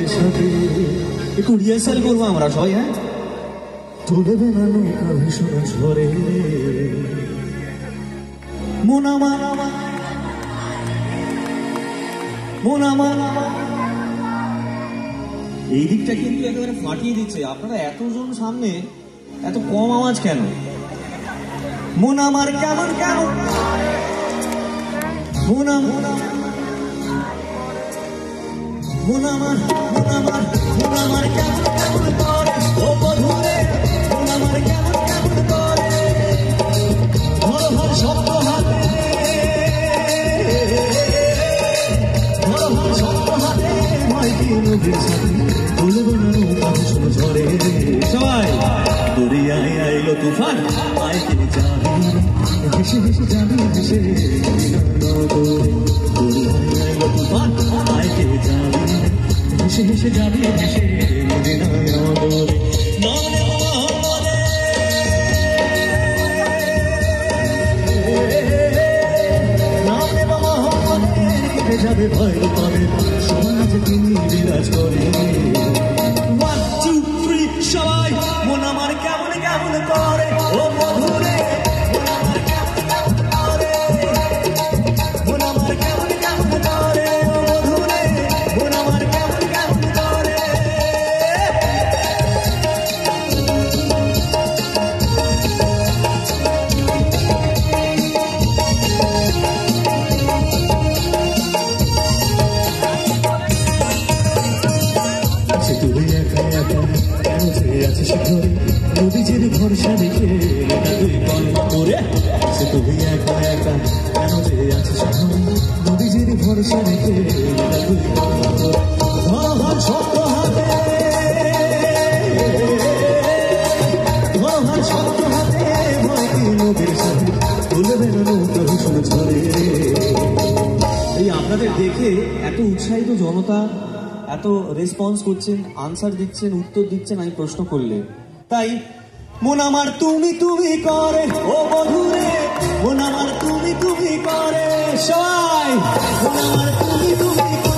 নদীর সাথে একটু রিহার্সাল করবো আমরা সবাই। হ্যাঁ, তুলবে না নৌকা ভীষণ ঝরে মন আমার মন আমার। এই দিকটা কিন্তু একেবারে ফাটিয়ে দিচ্ছে। আপনারা এতজন সামনে এত কম আওয়াজ কেন? মন আমার কেমন কেমন মন আমার মন আমার মন আমার মন আমার কেমন কেমন করে ও বধুরে মন আমার কেমন কেমন করে ঘর ঘর শব্দ হাতে ঘর ঘর শব্দ হাতে মাইকি নদীর সাথে তুলব না নৌকা ভীষণ ঝরে। সবাই দরিয়ায় আইলো তুফান মাইকে যাবি ভেসে ভেসে যাবি ভেসে দরিয়ায় আইলো তুফান মাইকে যাবি ভেসে ভেসে যাবি ভেসে মদিনায় অদরে নাম নেব মোহাম্মদে নাম নেব মোহাম্মদে কেটে যাবে ভয় তবে সমাজে তিনি বিরাজ করে। 1 2 3 সবাই মন আমার কেমন কেমন করে ও মধুরে মন আমার কেমন কেমন করে মন আমার কেমন কেমন করে ও মধুরে মন আমার কেমন কেমন করে। সে তুই একা একা কেন যে আছিস ঘরে নদীজের ভরসা রেখে তুই কন্যা করে। সে তুই একা একা কেন যে আছিস ঘরে নদীজের ভরসা রেখে তুই কন্যা করে। ঘর ঘর শব্দ হাতে ঘর ঘর শব্দ হাতে ভয়কে নদীর সাথে তুলবে না নৌকা ভীষণ ঝরে। এই আপনাদের দেখে এত উৎসাহিত জনতা এত রেসপন্স করছেন, আনসার দিচ্ছেন, উত্তর দিচ্ছেন আমি প্রশ্ন করলে। তাই মন আমার তুমি তুমি করে ও বধুরে মন আমার তুমি তুমি করে সবাই মন আমার তুমি তুমি করে।